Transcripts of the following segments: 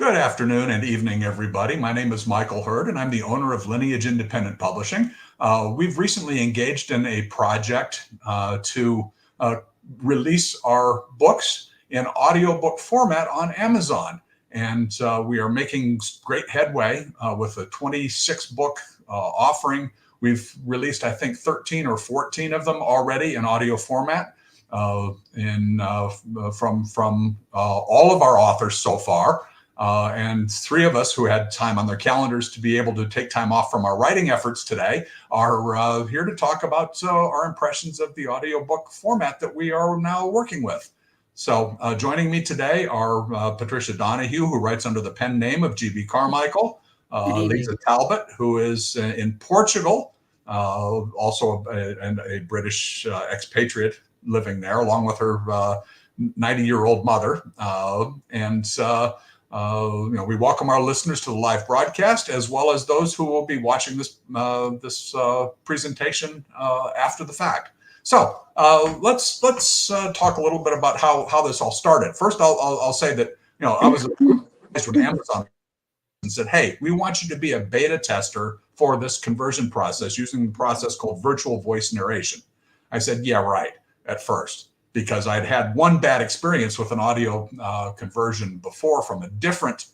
Good afternoon and evening, everybody. My name is Michael Hurd, and I'm the owner of Lineage Independent Publishing. We've recently engaged in a project to release our books in audiobook format on Amazon. And we are making great headway with a 26-book offering. We've released, I think, 13 or 14 of them already in audio format from all of our authors so far. And three of us who had time on their calendars to be able to take time off from our writing efforts today are here to talk about our impressions of the audiobook format that we are now working with. So joining me today are Patricia Donahue, who writes under the pen name of G.B. Carmichael, Lisa Talbot, who is in Portugal, also a British expatriate living there, along with her 90-year-old mother. We welcome our listeners to the live broadcast, as well as those who will be watching this presentation after the fact. So let's talk a little bit about how this all started. First, I'll say that I was advised from Amazon and said, "Hey, we want you to be a beta tester for this conversion process using the process called virtual voice narration." I said, "Yeah, right," at first, because I'd had one bad experience with an audio conversion before from a different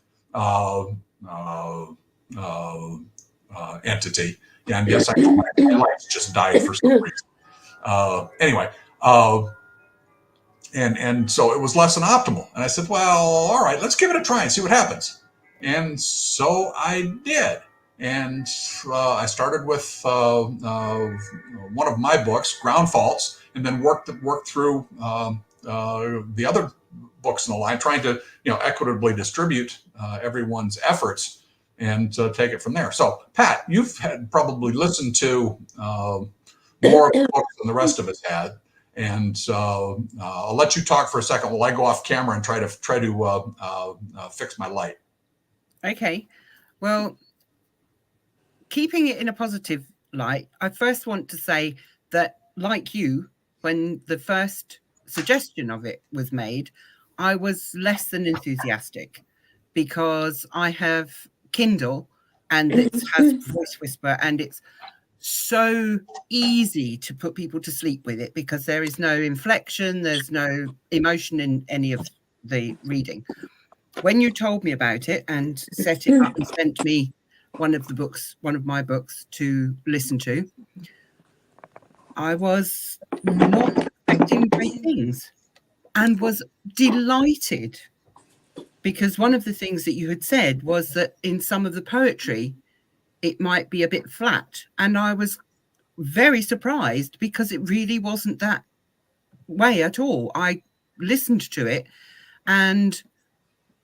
entity. And yes, my lights just died for some reason. And so it was less than optimal. And I said, well, all right, let's give it a try and see what happens. And so I did. And I started with one of my books, Ground Faults, and then worked through the other books in the line, trying to equitably distribute everyone's efforts and take it from there. So, Pat, you've probably listened to more of the books than the rest of us had, and I'll let you talk for a second while I go off camera and try to fix my light. Okay, well, keeping it in a positive light, I first want to say that, like you, when the first suggestion of it was made, I was less than enthusiastic because I have Kindle and it has voice whisper, and it's so easy to put people to sleep with it because there is no inflection, there's no emotion in any of the reading. When you told me about it and set it up and sent me one of my books to listen to, I was not expecting great things and was delighted, because one of the things that you had said was that in some of the poetry it might be a bit flat, and I was very surprised because it really wasn't that way at all. I listened to it and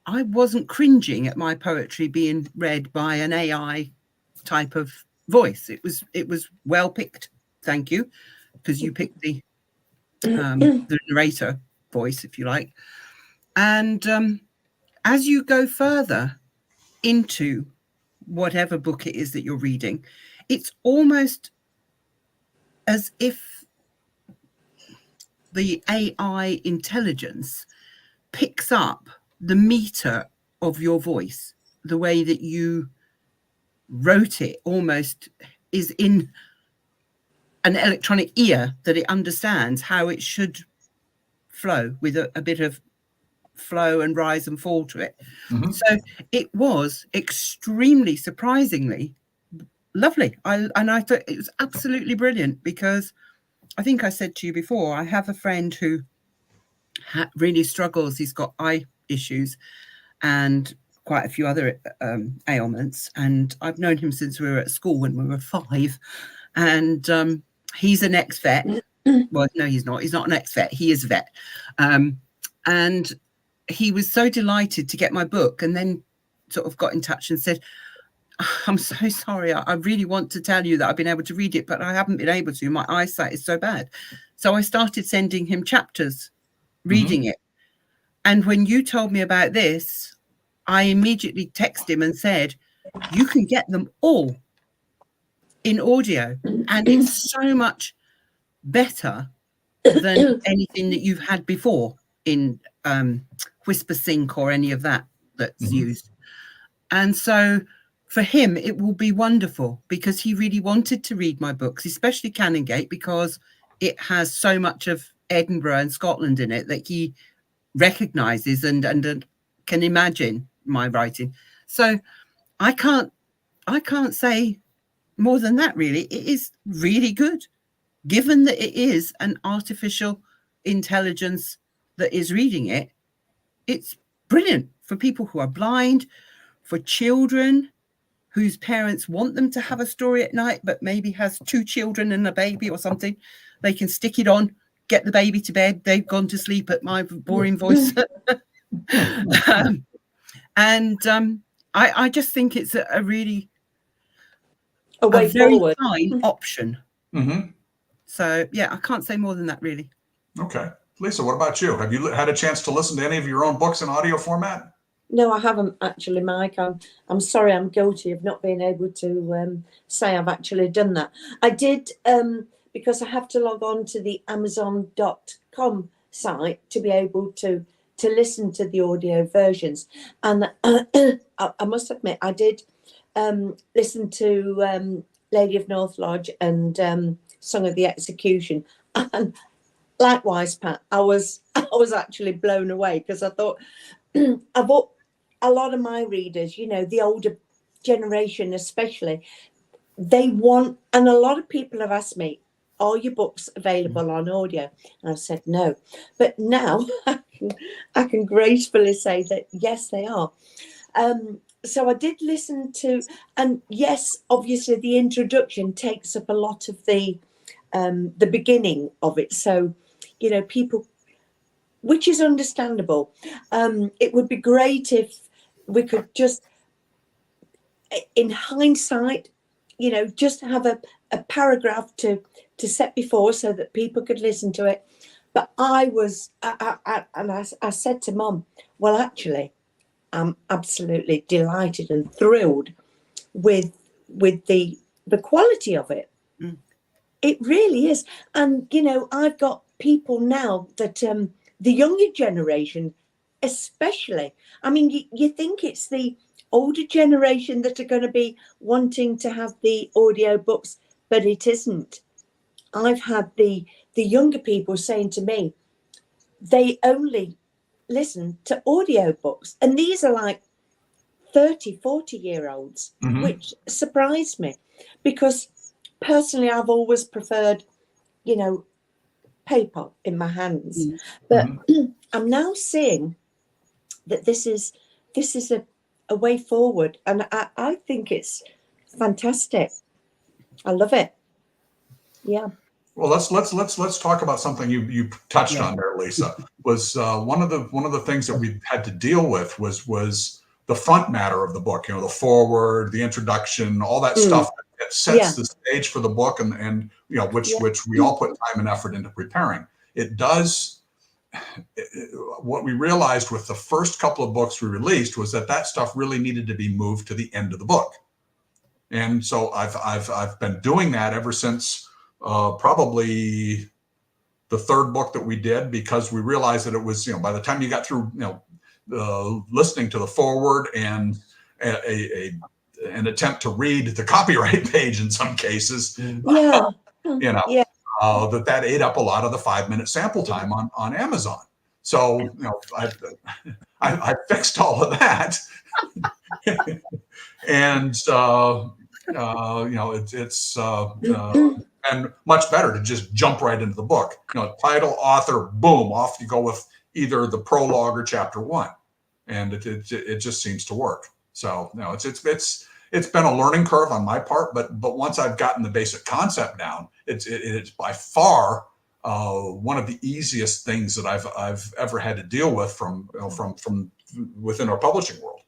I wasn't cringing at my poetry being read by an AI type of voice. It was well picked. Thank you, because you picked the narrator voice, if you like. And as you go further into whatever book it is that you're reading, it's almost as if the AI intelligence picks up the meter of your voice. The way that you wrote it almost is in an electronic ear, that it understands how it should flow with a bit of flow and rise and fall to it. Mm-hmm. So it was extremely surprisingly lovely. I thought it was absolutely brilliant, because I think I said to you before, I have a friend who really struggles. He's got eye issues and quite a few other ailments, and I've known him since we were at school when we were 5, and he's an ex-vet. Well, no, he's not an ex-vet, he is a vet, and he was so delighted to get my book, and then sort of got in touch and said, "I'm so sorry, I really want to tell you that I've been able to read it, but I haven't been able to. My eyesight is so bad." So I started sending him chapters, reading it. And when you told me about this, I immediately texted him and said, "You can get them all in audio, and it's so much better than anything that you've had before in Whisper Sync or any of that that's used. And so for him, it will be wonderful because he really wanted to read my books, especially Canongate, because it has so much of Edinburgh and Scotland in it that he recognizes and can imagine my writing. So I can't say more than that, really. It is really good, given that it is an artificial intelligence that is reading it. It's brilliant for people who are blind, for children whose parents want them to have a story at night, but maybe has 2 children and a baby or something. They can stick it on, get the baby to bed. They've gone to sleep at my boring voice. I just think it's a really a way very forward. fine option. Mm-hmm. So, yeah, I can't say more than that, really. Okay. Lisa, what about you? Have you had a chance to listen to any of your own books in audio format? No, I haven't actually, Mike. I'm sorry, I'm guilty of not being able to say I've actually done that. I did, because I have to log on to the Amazon.com site to be able to listen to the audio versions. And I must admit, I did listen to Lady of North Lodge and Song of the Execution. And likewise, Pat, I was actually blown away because I thought a lot of my readers, you know, the older generation especially, they want, and a lot of people have asked me, are your books available on audio? And I've said no. But now I can gracefully say that yes, they are. So I did listen to, and yes, obviously the introduction takes up a lot of the beginning of it. So, you know, people, which is understandable. It would be great if we could just, in hindsight, you know, just have a paragraph to set before so that people could listen to it. But I said to Mum, well, actually, I'm absolutely delighted and thrilled with the quality of it. Mm. It really is. And, you know, I've got people now that the younger generation, especially, I mean, you think it's the older generation that are going to be wanting to have the audio books, but it isn't. I've had the younger people saying to me, they only listen to audio books. And these are like 30, 40-year-olds, which surprised me because personally, I've always preferred, you know, paper in my hands. But I'm now seeing that this is a way forward, and I think it's fantastic. I love it. Yeah. Well, let's talk about something you touched on there, Lisa. Was one of the things that we had to deal with was the front matter of the book. You know, the foreword, the introduction, all that stuff that sets the stage for the book, and you know, which we all put time and effort into preparing. It does. What we realized with the first couple of books we released was that stuff really needed to be moved to the end of the book, and so I've been doing that ever since. Probably the third book that we did, because we realized that it was, you know, by the time you got through, you know, listening to the foreword and an attempt to read the copyright page in some cases, you know, that ate up a lot of the 5-minute sample time on Amazon. So, you know, I fixed all of that, and you know, it's and much better to just jump right into the book. You know, title, author, boom, off you go with either the prologue or chapter 1, and it just seems to work. So, you know, it's been a learning curve on my part, but once I've gotten the basic concept down, it's by far one of the easiest things that I've ever had to deal with from within our publishing world.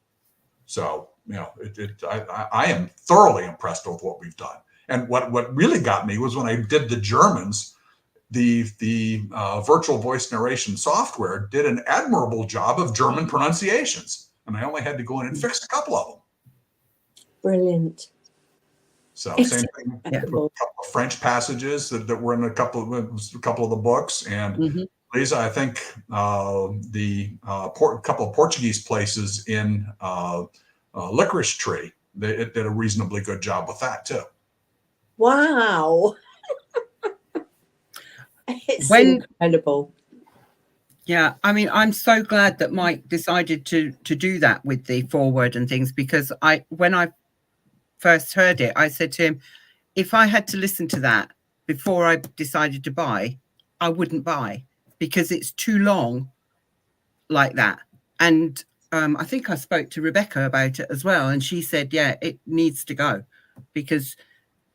So, you know, I am thoroughly impressed with what we've done. And what really got me was when I did the Germans, the virtual voice narration software did an admirable job of German pronunciations, and I only had to go in and fix a couple of them. Brilliant. So same thing, a couple of French passages that were in a couple of the books, and Lisa, I think couple of Portuguese places in Licorice Tree, it did a reasonably good job with that too. Wow. It's incredible. Yeah, I mean, I'm so glad that Mike decided to do that with the foreword and things, because when I first heard it, I said to him, if I had to listen to that before I decided to buy, I wouldn't buy, because it's too long like that. And I think I spoke to Rebecca about it as well, and she said, yeah, it needs to go, because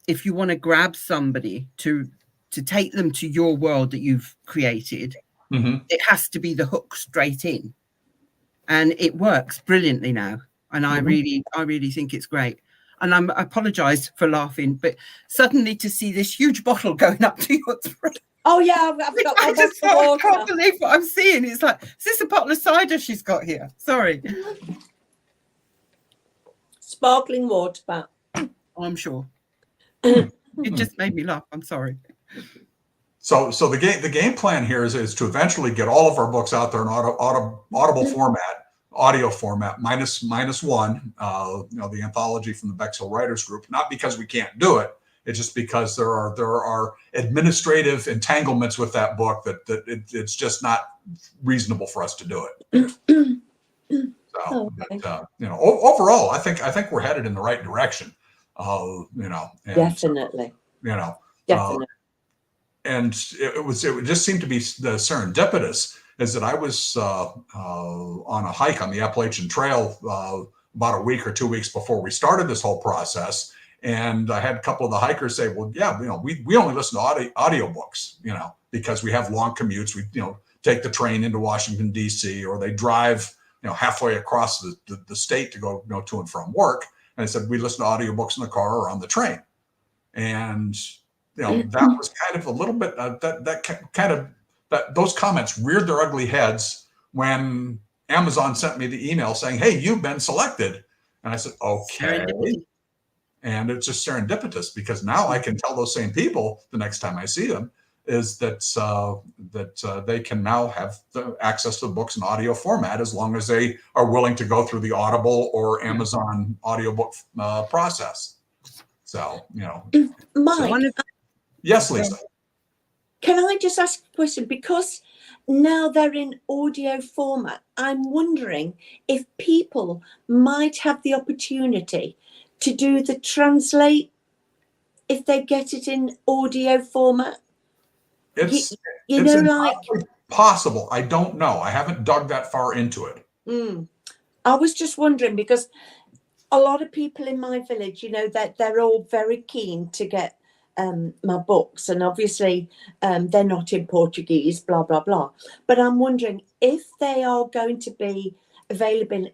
if you want to grab somebody to take them to your world that you've created, it has to be the hook straight in, and it works brilliantly now. And I really think it's great. And I apologize for laughing, but suddenly to see this huge bottle going up to your throat. Oh yeah, I've got my bottle of water. I can't believe what I'm seeing. It's like, is this a bottle of cider she's got here? Sorry. Sparkling water, but I'm sure. It just made me laugh. I'm sorry. So the game plan here is to eventually get all of our books out there in audible format, audio format, minus one. The anthology from the Bexhill Writers Group. Not because we can't do it. It's just because there are administrative entanglements with that book that it's just not reasonable for us to do it. So, but, overall, I think we're headed in the right direction. Definitely. Definitely. And it just seemed to be the serendipitous is that I was on a hike on the Appalachian Trail about a week or 2 weeks before we started this whole process. And I had a couple of the hikers say, well, yeah, we only listen to audiobooks, because we have long commutes. We, take the train into Washington, D.C., or they drive, halfway across the state to go, to and from work. And I said, we listen to audiobooks in the car or on the train. And, that was kind of a little bit, those comments reared their ugly heads when Amazon sent me the email saying, hey, you've been selected. And I said, okay. And it's just serendipitous, because now I can tell those same people the next time I see them is that they can now have the access to the books in audio format as long as they are willing to go through the Audible or Amazon audiobook process. So, Mike. Yes, Lisa. Can I just ask a question? Because now they're in audio format, I'm wondering if people might have the opportunity to do the translate if they get it in audio format. It's possible. I don't know. I haven't dug that far into it. I was just wondering, because a lot of people in my village, that they're all very keen to get my books, and obviously they're not in Portuguese, blah blah blah. But I'm wondering if they are going to be available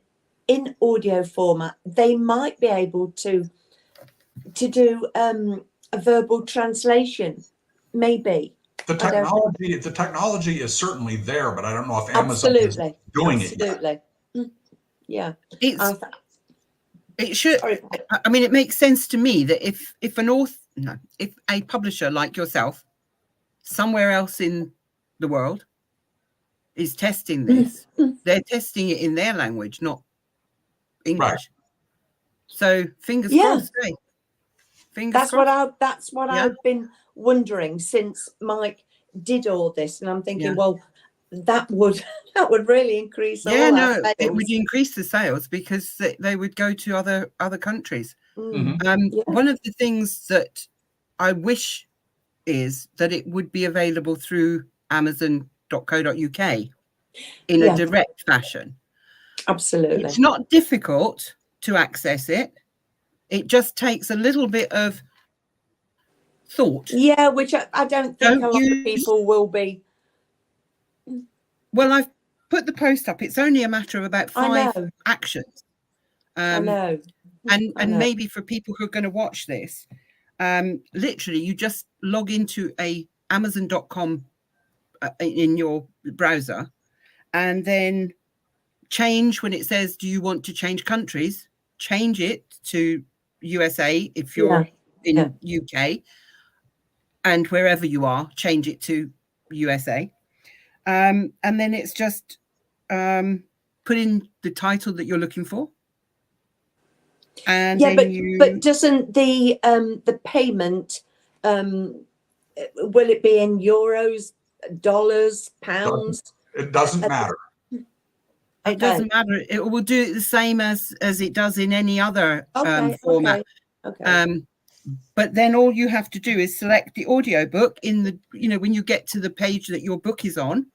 in audio format, they might be able to do a verbal translation, maybe. The technology is certainly there, but I don't know if Amazon is doing it yet. Yeah. It should. I mean, it makes sense to me that if a publisher like yourself, somewhere else in the world, is testing this, they're testing it in their language, not English. Right. So fingers crossed. Eh? That's crossed. That's what I've been wondering since Mike did all this, and I'm thinking, well, that would really increase. It would increase the sales, because they would go to other countries. One of the things that I wish is that it would be available through Amazon.co.uk in a direct fashion. Absolutely, it's not difficult to access it. It just takes a little bit of thought. Yeah, which I don't think a lot of people will be. Well, I've put the post up. It's only a matter of about 5 actions. I know. And maybe for people who are going to watch this, literally you just log into a Amazon.com in your browser, and then change when it says, do you want to change countries? Change it to USA if you're in UK, and wherever you are, change it to USA. And then it's just put in the title that you're looking for. And yeah, then but doesn't the payment, will it be in euros, dollars, pounds? It doesn't matter. It doesn't matter. It will do it the same as it does in any other format. Okay. But then all you have to do is select the audiobook in the, when you get to the page that your book is on,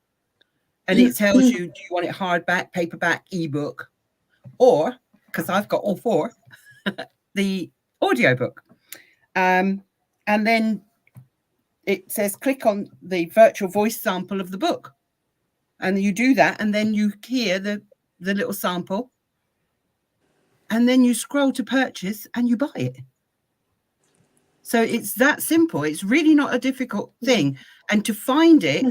and it tells you, do you want it hardback, paperback, ebook, or, because I've got all four, the audiobook. And then it says click on the virtual voice sample of the book. And you do that, and then you hear the little sample, and then you scroll to purchase and you buy it. So it's that simple. It's really not a difficult thing. And to find it,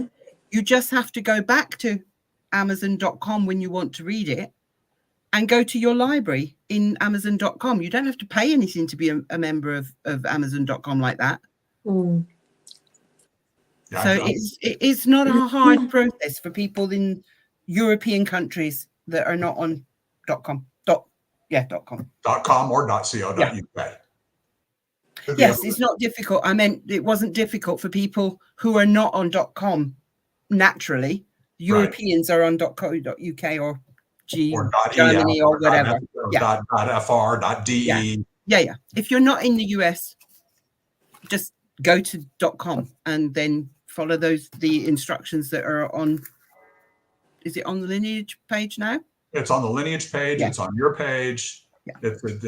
you just have to go back to Amazon.com when you want to read it and go to your library in Amazon.com. You don't have to pay anything to be a member of Amazon.com like that. Mm. Yeah, So it's not a hard process for people in European countries that are not on .com. .com or .co.uk. Yeah. Yes, it's not difficult. I meant it wasn't difficult for people who are not on .com naturally. Europeans are on .co.uk or Germany or whatever. .fr, .de. Yeah. If you're not in the US, just go to .com and then follow the instructions that are on. Is it on the Lineage page now? It's on the Lineage page. Yeah. It's on your page. Yeah.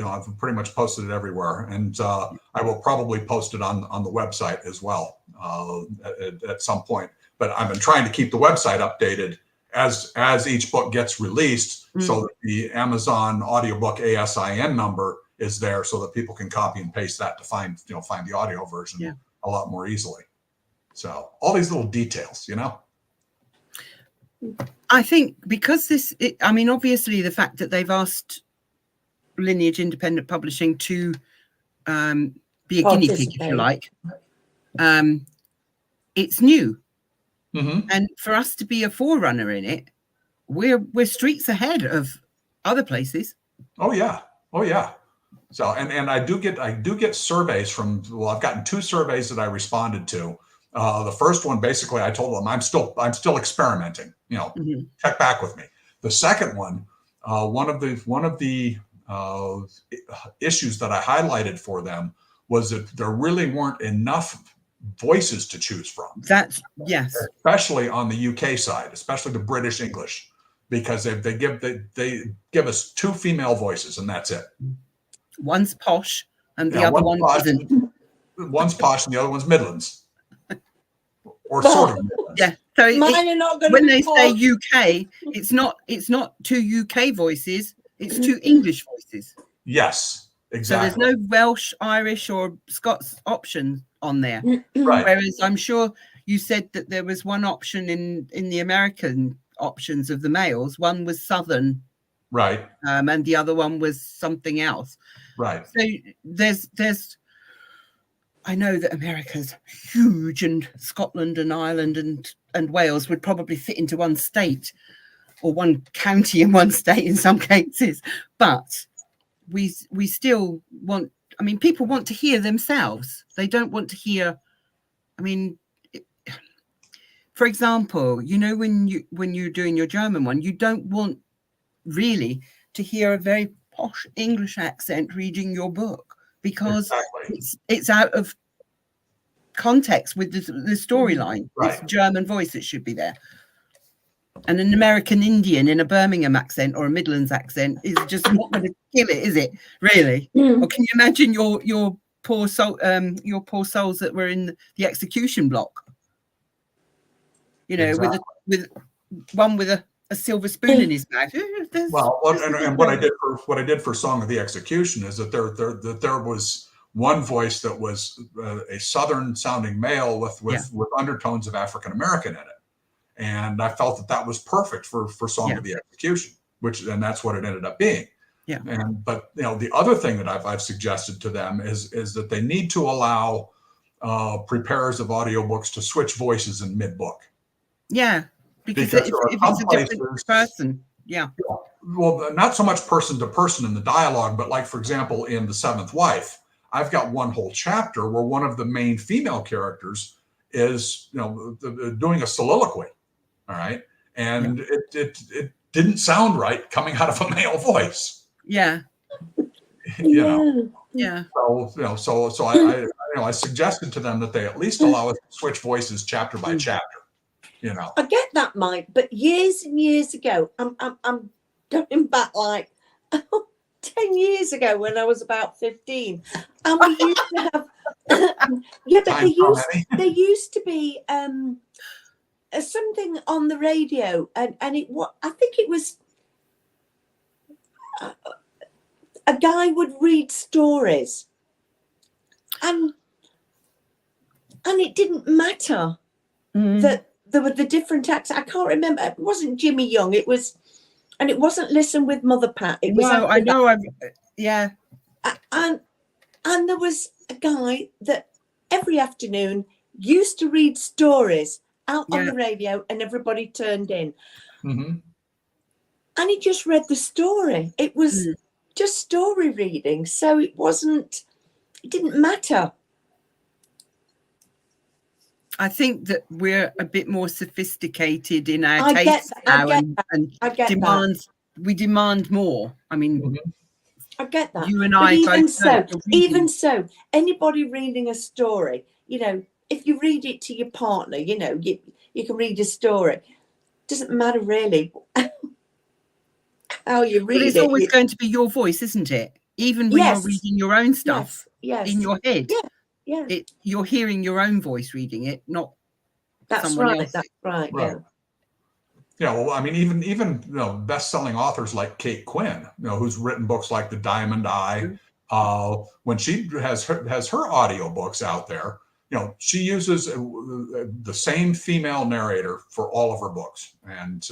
I've pretty much posted it everywhere, and I will probably post it on the website as well at some point. But I've been trying to keep the website updated as each book gets released, so that the Amazon audiobook ASIN number is there, so that people can copy and paste that to find the audio version a lot more easily. So all these little details, I think because obviously the fact that they've asked Lineage Independent Publishing to be a guinea pig, if you like, it's new. Mm-hmm. And for us to be a forerunner in it, we're streets ahead of other places. Oh yeah. So and I do get surveys from. Well, I've gotten 2 surveys that I responded to. The first one, basically, I told them I'm still experimenting. Check back with me. The second one, one of the issues that I highlighted for them was that there really weren't enough voices to choose from. Yes. Especially on the UK side, especially the British English, because they give us 2 female voices and that's it. One's posh and the other one isn't. One's posh and the other one's Midlands. Or sort of Midlands. Yeah. So mine are not going when to they posh. say UK, it's not 2 UK voices, it's 2 English voices. Yes, exactly. So there's no Welsh, Irish or Scots option on there. Right. Whereas I'm sure you said that there was one option in the American options of the males. One was Southern. Right. And the other one was something else. Right. So there's I know that America's huge, and Scotland and Ireland and Wales would probably fit into one state or one county in one state in some cases. But we still want, people want to hear themselves. They don't want to hear, for example, when you're doing your German one, you don't want really to hear a very posh English accent reading your book, because it's out of context with the storyline. Right. It's German voice that should be there. And an American Indian in a Birmingham accent or a Midlands accent is just not going to kill it, is it? Really? Or can you imagine your poor souls that were in the execution block? Exactly. with one with a silver spoon in his mouth. Well, and what I did for Song of the Execution is that there was one voice that was a Southern sounding male with undertones of African American in it. And I felt that was perfect for Song of the Execution, and that's what it ended up being. Yeah. But the other thing that I've suggested to them is that they need to allow preparers of audiobooks to switch voices in mid-book. Yeah. Because Because if there are it's some a different places, person, yeah. well, not so much person to person in the dialogue, but like, for example, in The Seventh Wife, I've got one whole chapter where one of the main female characters is, doing a soliloquy. All right. And it didn't sound right coming out of a male voice. Yeah. You know. Yeah. Yeah. So I suggested to them that they at least allow us to switch voices chapter by chapter. I get that, Mike, but years and years ago, I'm going back like 10 years ago when I was about 15, and we used to have yeah, but there used to be something on the radio, and I think it was a guy would read stories, and it didn't matter that there were the different acts. I can't remember. It wasn't Jimmy Young. It was, and it wasn't Listen with Mother Pat. It was. No, I know. Yeah. And there was a guy that every afternoon used to read stories out on the radio, and everybody turned in. Mm-hmm. And he just read the story. It was just story reading, so it didn't matter. I think that we're a bit more sophisticated in our tastes now, and demands. We demand more. I mean, I get that. You and but I even so, anybody reading a story, if you read it to your partner, you can read a story. Doesn't matter really how you read it. It's always going to be your voice, isn't it? Even when you're reading your own stuff in your head. Yeah. You're hearing your own voice reading it, not someone else. That's right. Yeah. Yeah, well, I mean, even best-selling authors like Kate Quinn, who's written books like The Diamond Eye. When she has her audiobooks out there, she uses the same female narrator for all of her books, and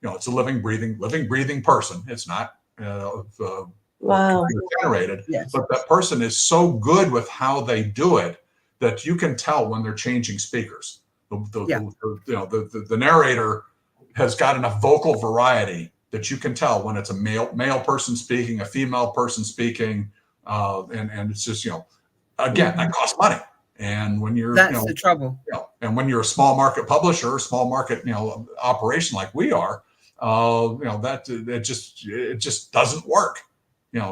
it's a living, breathing person. It's not wow generated, but that person is so good with how they do it that you can tell when they're changing speakers. The narrator has got enough vocal variety that you can tell when it's a male person speaking, a female person speaking, and it's just again that costs money. And when you're that's the trouble. And when you're a small market publisher, small market operation like we are, that it just doesn't work.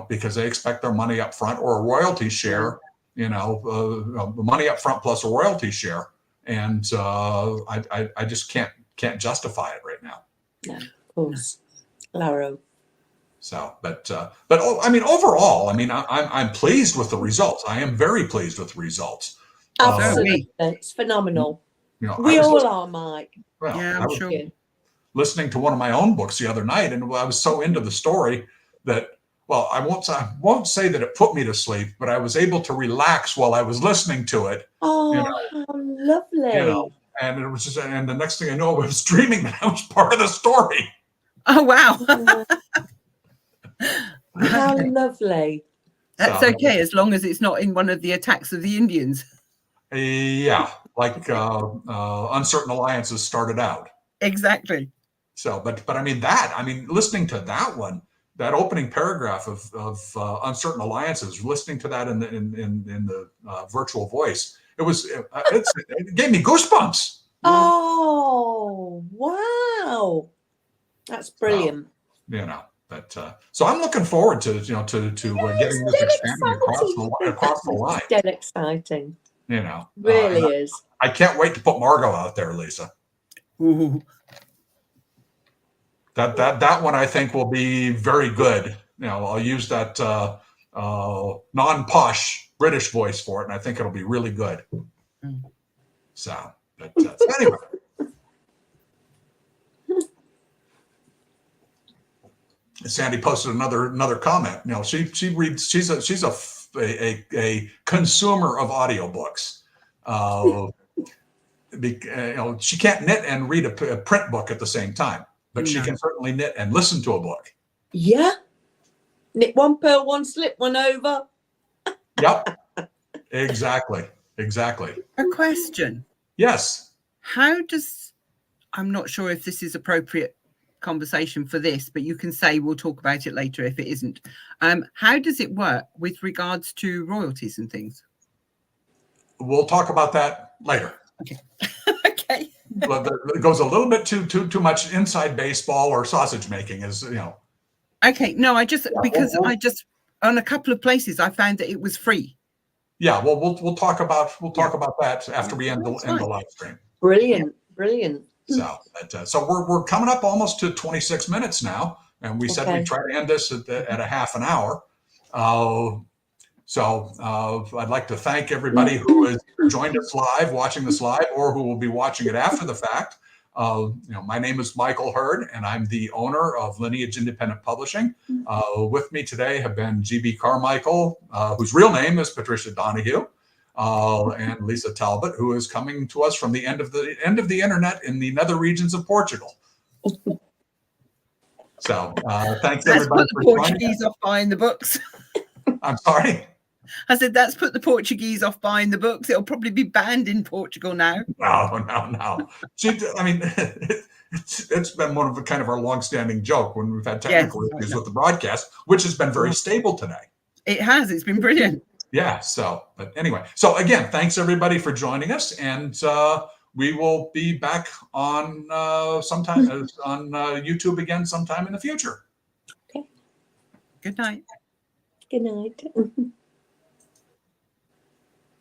Because they expect their money up front or a royalty share. The money up front plus a royalty share, and I just can't justify it right now. No, of course, Laro. So, but I mean, overall, I mean, I'm pleased with the results. I am very pleased with the results. Absolutely, it's phenomenal. We all are, Mike. Well, I'm sure. Listening to one of my own books the other night, and I was so into the story that, well, I won't say that it put me to sleep, but I was able to relax while I was listening to it. Oh, how lovely! And it was just, and the next thing I know, I was dreaming that I was part of the story. Oh wow! How lovely! That's okay, as long as it's not in one of the attacks of the Indians. Yeah, like Uncertain Alliances started out. Exactly. So, but I mean listening to that one, that opening paragraph of Uncertain Alliances, listening to that in the virtual voice, it gave me goosebumps. Oh wow, that's brilliant. So I'm looking forward to getting this expanding across the line. It's dead exciting. Really is. I can't wait to put Margot out there, Lisa. Ooh. That one I think will be very good. I'll use that non-posh British voice for it, and I think it'll be really good. So anyway. Sandy posted another comment. She reads. She's a consumer of audiobooks. She can't knit and read a print book at the same time, but she can certainly knit and listen to a book. Yeah, knit one purl, one slip, one over. Yep, exactly. A question. Yes. How does I'm not sure if this is appropriate conversation for this, but you can say we'll talk about it later if it isn't. How does it work with regards to royalties and things? We'll talk about that later. Okay. Okay. Well, it goes a little bit too much inside baseball or sausage making, as you know. Okay. No, I just on a couple of places I found that it was free. Yeah. Well, we'll talk about that after we end the live stream. Brilliant. Brilliant. So we're coming up almost to 26 minutes now, and we said we'd try to end this at a half an hour. So I'd like to thank everybody who has joined us live, watching this live, or who will be watching it after the fact. My name is Michael Hurd, and I'm the owner of Lineage Independent Publishing. With me today have been GB Carmichael, whose real name is Patricia Donahue, and Lisa Talbot, who is coming to us from the end of the internet in the nether regions of Portugal. So thanks everybody for joining. Portuguese off buying the books. I'm sorry. I said that's put the Portuguese off buying the books. It'll probably be banned in Portugal now. No. I mean, it's been one of the kind of our long-standing joke when we've had technical issues with the broadcast, which has been very stable today. It has. It's been brilliant. Yeah. But anyway, so again, thanks everybody for joining us, and we will be back on sometime on YouTube again sometime in the future. Okay. Good night. Good night.